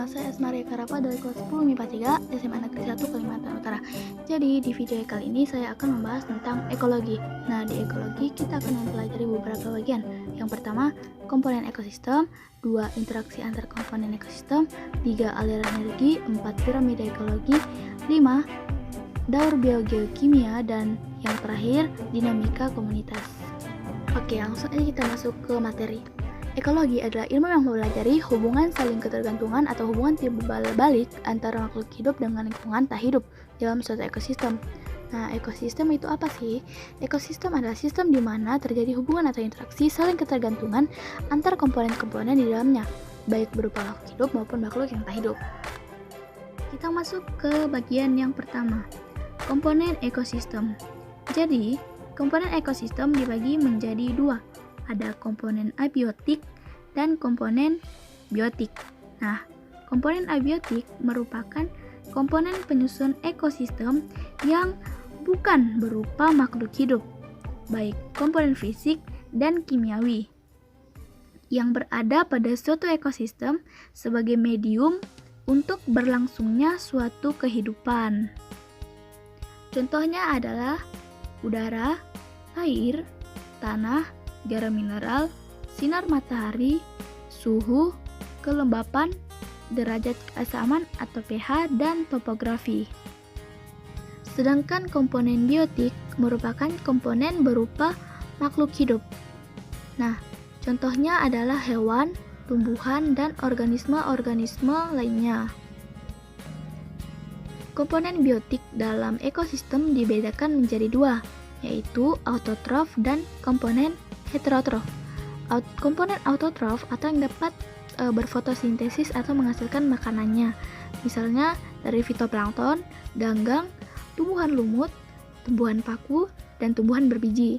Saya Asmaria Karapa dari kelas 10 MIPA 3 SMA Negeri 1 Kalimantan Utara. Jadi di video kali ini saya akan membahas tentang ekologi. Nah, di ekologi kita akan mempelajari beberapa bagian. Yang pertama, komponen ekosistem, 2. Interaksi antar komponen ekosistem, 3. Aliran energi, 4. Piramida ekologi, 5. Daur biogeokimia, dan yang terakhir, dinamika komunitas. Oke, langsung aja kita masuk ke materi. Ekologi adalah ilmu yang mempelajari hubungan saling ketergantungan atau hubungan timbal balik antara makhluk hidup dengan lingkungan tak hidup dalam suatu ekosistem. Nah, ekosistem itu apa sih? Ekosistem adalah sistem di mana terjadi hubungan atau interaksi saling ketergantungan antar komponen-komponen di dalamnya, baik berupa makhluk hidup maupun makhluk yang tak hidup. Kita masuk ke bagian yang pertama, komponen ekosistem. Jadi, komponen ekosistem dibagi menjadi dua. Ada komponen abiotik dan komponen biotik. Nah, komponen abiotik merupakan komponen penyusun ekosistem yang bukan berupa makhluk hidup, baik komponen fisik dan kimiawi, yang berada pada suatu ekosistem sebagai medium untuk berlangsungnya suatu kehidupan. Contohnya adalah udara, air, tanah, garam mineral, sinar matahari, suhu, kelembapan, derajat keasaman atau pH, dan topografi. Sedangkan komponen biotik merupakan komponen berupa makhluk hidup. Nah, contohnya adalah hewan, tumbuhan, dan organisme-organisme lainnya. Komponen biotik dalam ekosistem dibedakan menjadi dua, yaitu autotrof dan komponen heterotrof. Komponen autotrof atau yang dapat berfotosintesis atau menghasilkan makanannya, misalnya dari fitoplankton, ganggang, tumbuhan lumut, tumbuhan paku, dan tumbuhan berbiji.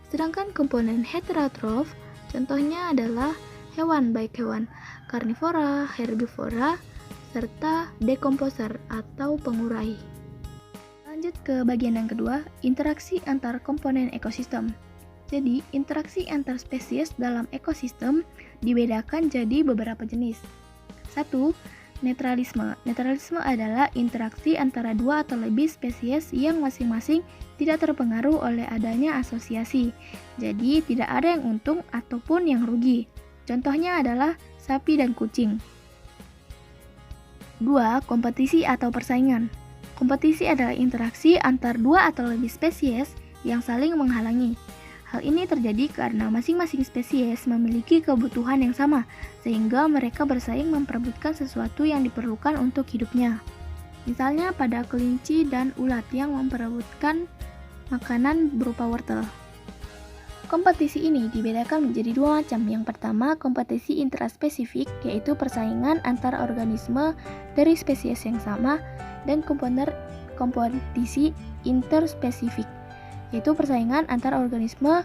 Sedangkan komponen heterotrof contohnya adalah hewan, baik hewan karnivora, herbivora, serta dekomposer atau pengurai. Lanjut ke bagian yang kedua, interaksi antar komponen ekosistem. Jadi, interaksi antar spesies dalam ekosistem dibedakan jadi beberapa jenis. 1. Netralisme. Netralisme adalah interaksi antara dua atau lebih spesies yang masing-masing tidak terpengaruh oleh adanya asosiasi. Jadi, tidak ada yang untung ataupun yang rugi. Contohnya adalah sapi dan kucing. 2. Kompetisi atau persaingan. Kompetisi adalah interaksi antar dua atau lebih spesies yang saling menghalangi. Hal ini terjadi karena masing-masing spesies memiliki kebutuhan yang sama, sehingga mereka bersaing memperebutkan sesuatu yang diperlukan untuk hidupnya. Misalnya pada kelinci dan ulat yang memperebutkan makanan berupa wortel. Kompetisi ini dibedakan menjadi dua macam. Yang pertama, kompetisi intraspesifik, yaitu persaingan antar organisme dari spesies yang sama, dan kompetisi interspesifik, yaitu persaingan antar organisme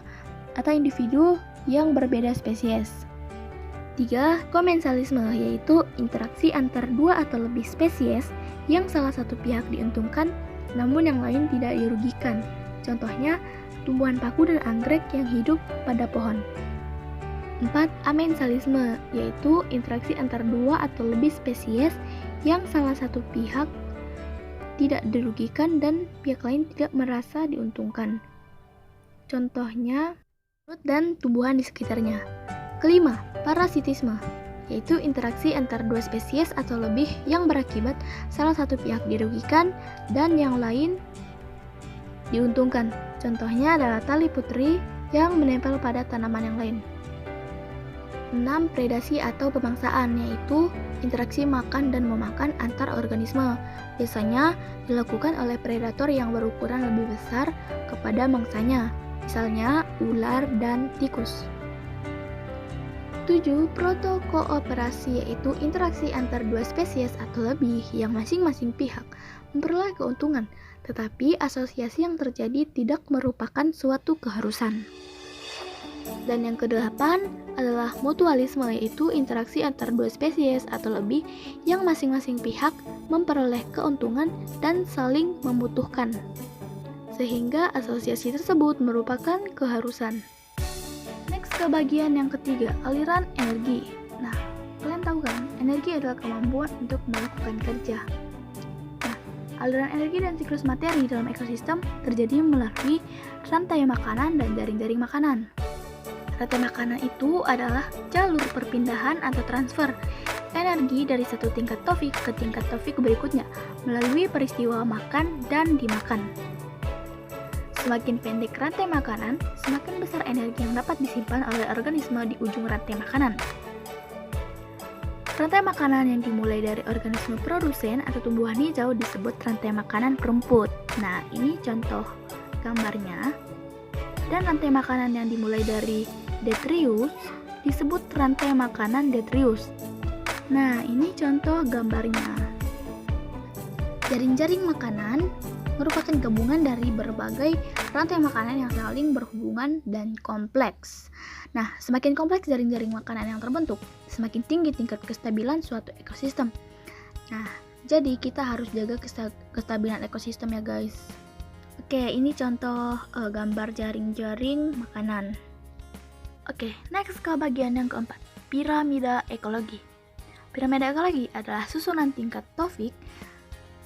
atau individu yang berbeda spesies. 3. Komensalisme, yaitu interaksi antar dua atau lebih spesies yang salah satu pihak diuntungkan namun yang lain tidak dirugikan. Contohnya, tumbuhan paku dan anggrek yang hidup pada pohon. 4. Amensalisme, yaitu interaksi antar dua atau lebih spesies yang salah satu pihak tidak dirugikan dan pihak lain tidak merasa diuntungkan. Contohnya, rumput dan tumbuhan di sekitarnya. Kelima, parasitisme, yaitu interaksi antar dua spesies atau lebih yang berakibat salah satu pihak dirugikan dan yang lain diuntungkan. Contohnya adalah tali putri yang menempel pada tanaman yang lain. 6. Predasi atau pemangsaan, yaitu interaksi makan dan memakan antar organisme. Biasanya dilakukan oleh predator yang berukuran lebih besar kepada mangsanya, misalnya ular dan tikus. 7. Protokooperasi, yaitu interaksi antar dua spesies atau lebih yang masing-masing pihak memperoleh keuntungan, tetapi asosiasi yang terjadi tidak merupakan suatu keharusan. Dan yang kedelapan adalah mutualisme, yaitu interaksi antar dua spesies atau lebih yang masing-masing pihak memperoleh keuntungan dan saling membutuhkan, sehingga asosiasi tersebut merupakan keharusan. Next ke bagian yang ketiga, aliran energi. Nah, kalian tahu Bukan, energi adalah kemampuan untuk melakukan kerja. Nah, aliran energi dan siklus materi dalam ekosistem terjadi melalui rantai makanan dan jaring-jaring makanan. Rantai makanan itu adalah jalur perpindahan atau transfer energi dari satu tingkat tofik ke tingkat tofik berikutnya melalui peristiwa makan dan dimakan. Semakin pendek rantai makanan, semakin besar energi yang dapat disimpan oleh organisme di ujung rantai makanan. Rantai makanan yang dimulai dari organisme produsen atau tumbuhan hijau disebut rantai makanan perumput. Nah, ini contoh gambarnya. Dan rantai makanan yang dimulai dari detritus disebut rantai makanan detritus. Nah, ini contoh gambarnya. Jaring-jaring makanan merupakan gabungan dari berbagai rantai makanan yang saling berhubungan dan kompleks. Nah, semakin kompleks jaring-jaring makanan yang terbentuk, semakin tinggi tingkat kestabilan suatu ekosistem. Nah, jadi kita harus jaga kestabilan ekosistem ya guys. Oke, ini contoh gambar jaring-jaring makanan. Oke, next ke bagian yang keempat, piramida ekologi. Piramida ekologi adalah susunan tingkat tofik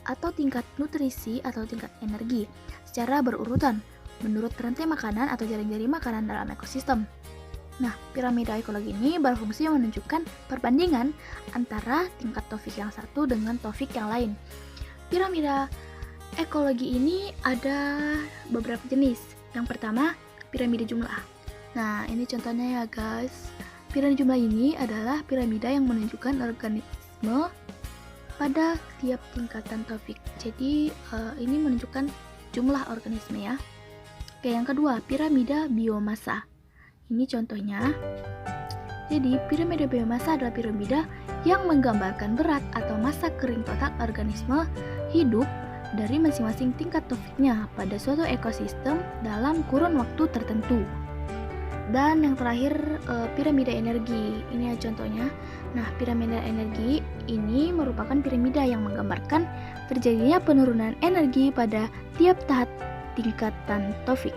atau tingkat nutrisi atau tingkat energi secara berurutan menurut rantai makanan atau jaring-jaring makanan dalam ekosistem. Nah, piramida ekologi ini berfungsi menunjukkan perbandingan antara tingkat tofik yang satu dengan tofik yang lain. Piramida ekologi ini ada beberapa jenis. Yang pertama, piramida jumlah. Nah, ini contohnya ya guys. Piramida jumlah ini adalah piramida yang menunjukkan organisme pada tiap tingkatan tofik. Jadi ini menunjukkan jumlah organisme ya. Oke, yang kedua, piramida biomasa. Ini contohnya. Jadi piramida biomasa adalah piramida yang menggambarkan berat atau massa kering total organisme hidup dari masing-masing tingkat tofiknya pada suatu ekosistem dalam kurun waktu tertentu. Dan yang terakhir, piramida energi. Ini ya contohnya. Nah, piramida energi ini merupakan piramida yang menggambarkan terjadinya penurunan energi pada tiap tahap tingkatan tofik.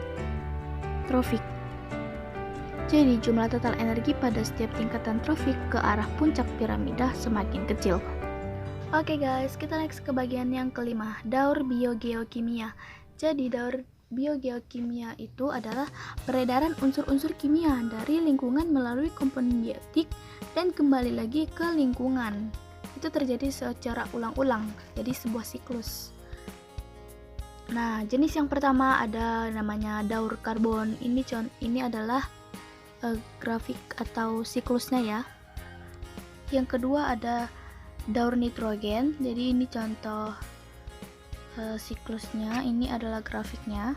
Jadi, jumlah total energi pada setiap tingkatan trofik ke arah puncak piramida semakin kecil. Oke guys, kita next ke bagian yang kelima, daur biogeokimia. Jadi, daur biogeokimia itu adalah peredaran unsur-unsur kimia dari lingkungan melalui komponen biotik dan kembali lagi ke lingkungan. Itu terjadi secara ulang-ulang, jadi sebuah siklus. Nah, jenis yang pertama ada namanya daur karbon. Ini adalah grafik atau siklusnya ya. Yang kedua ada daur nitrogen. Jadi ini contoh siklusnya, ini adalah grafiknya.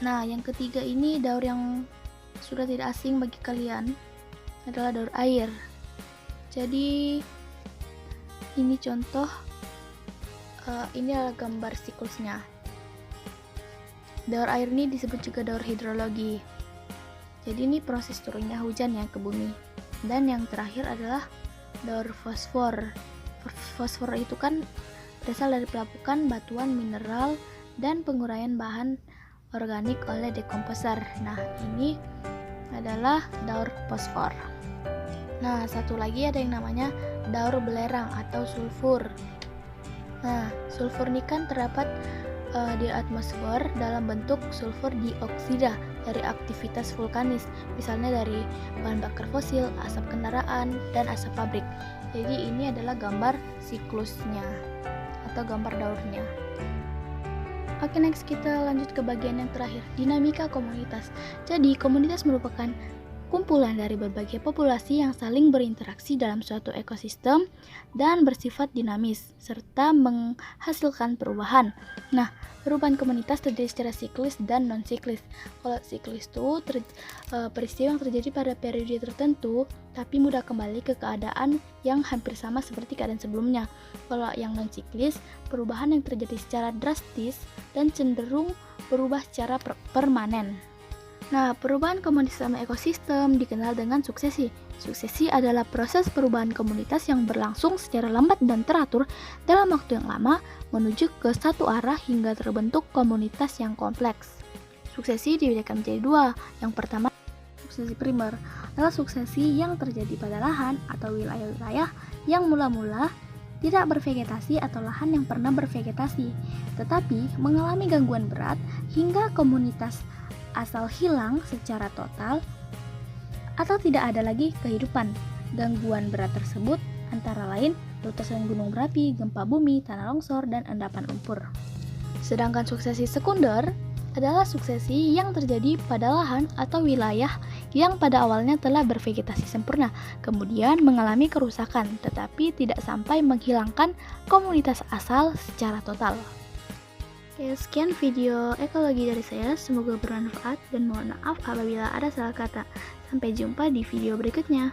Nah, yang ketiga ini daur yang sudah tidak asing bagi kalian adalah daur air. Jadi ini contoh, ini adalah gambar siklusnya. Daur air ini disebut juga daur hidrologi. Jadi ini proses turunnya hujan ya ke bumi. Dan yang terakhir adalah daur fosfor. Fosfor itu kan berasal dari pelapukan batuan mineral dan penguraian bahan organik oleh dekomposer. Nah, ini adalah daur fosfor. Nah, satu lagi ada yang namanya daur belerang atau sulfur. Nah, sulfur ini kan terdapat di atmosfer dalam bentuk sulfur dioksida dari aktivitas vulkanis, misalnya dari bahan bakar fosil, asap kendaraan, dan asap pabrik. Jadi ini adalah gambar siklusnya atau gambar daurnya. Oke, next kita lanjut ke bagian yang terakhir, dinamika komunitas. Jadi komunitas merupakan kumpulan dari berbagai populasi yang saling berinteraksi dalam suatu ekosistem dan bersifat dinamis serta menghasilkan perubahan. Nah, perubahan komunitas terjadi secara siklis dan non-siklis. Kalau siklis itu peristiwa yang terjadi pada periode tertentu tapi mudah kembali ke keadaan yang hampir sama seperti keadaan sebelumnya. Kalau yang non-siklis, perubahan yang terjadi secara drastis dan cenderung berubah secara permanen. Nah, perubahan komunitas dalam ekosistem dikenal dengan suksesi. Suksesi adalah proses perubahan komunitas yang berlangsung secara lambat dan teratur dalam waktu yang lama menuju ke satu arah hingga terbentuk komunitas yang kompleks. Suksesi dibedakan menjadi dua. Yang pertama, suksesi primer adalah suksesi yang terjadi pada lahan atau wilayah-wilayah yang mula-mula tidak bervegetasi atau lahan yang pernah bervegetasi, tetapi mengalami gangguan berat hingga komunitas asal hilang secara total atau tidak ada lagi kehidupan. Gangguan berat tersebut antara lain letusan gunung berapi, gempa bumi, tanah longsor, dan endapan lumpur. Sedangkan suksesi sekunder adalah suksesi yang terjadi pada lahan atau wilayah yang pada awalnya telah bervegetasi sempurna, kemudian mengalami kerusakan, tetapi tidak sampai menghilangkan komunitas asal secara total. Oke, sekian video ekologi dari saya, semoga bermanfaat dan mohon maaf apabila ada salah kata. Sampai jumpa di video berikutnya.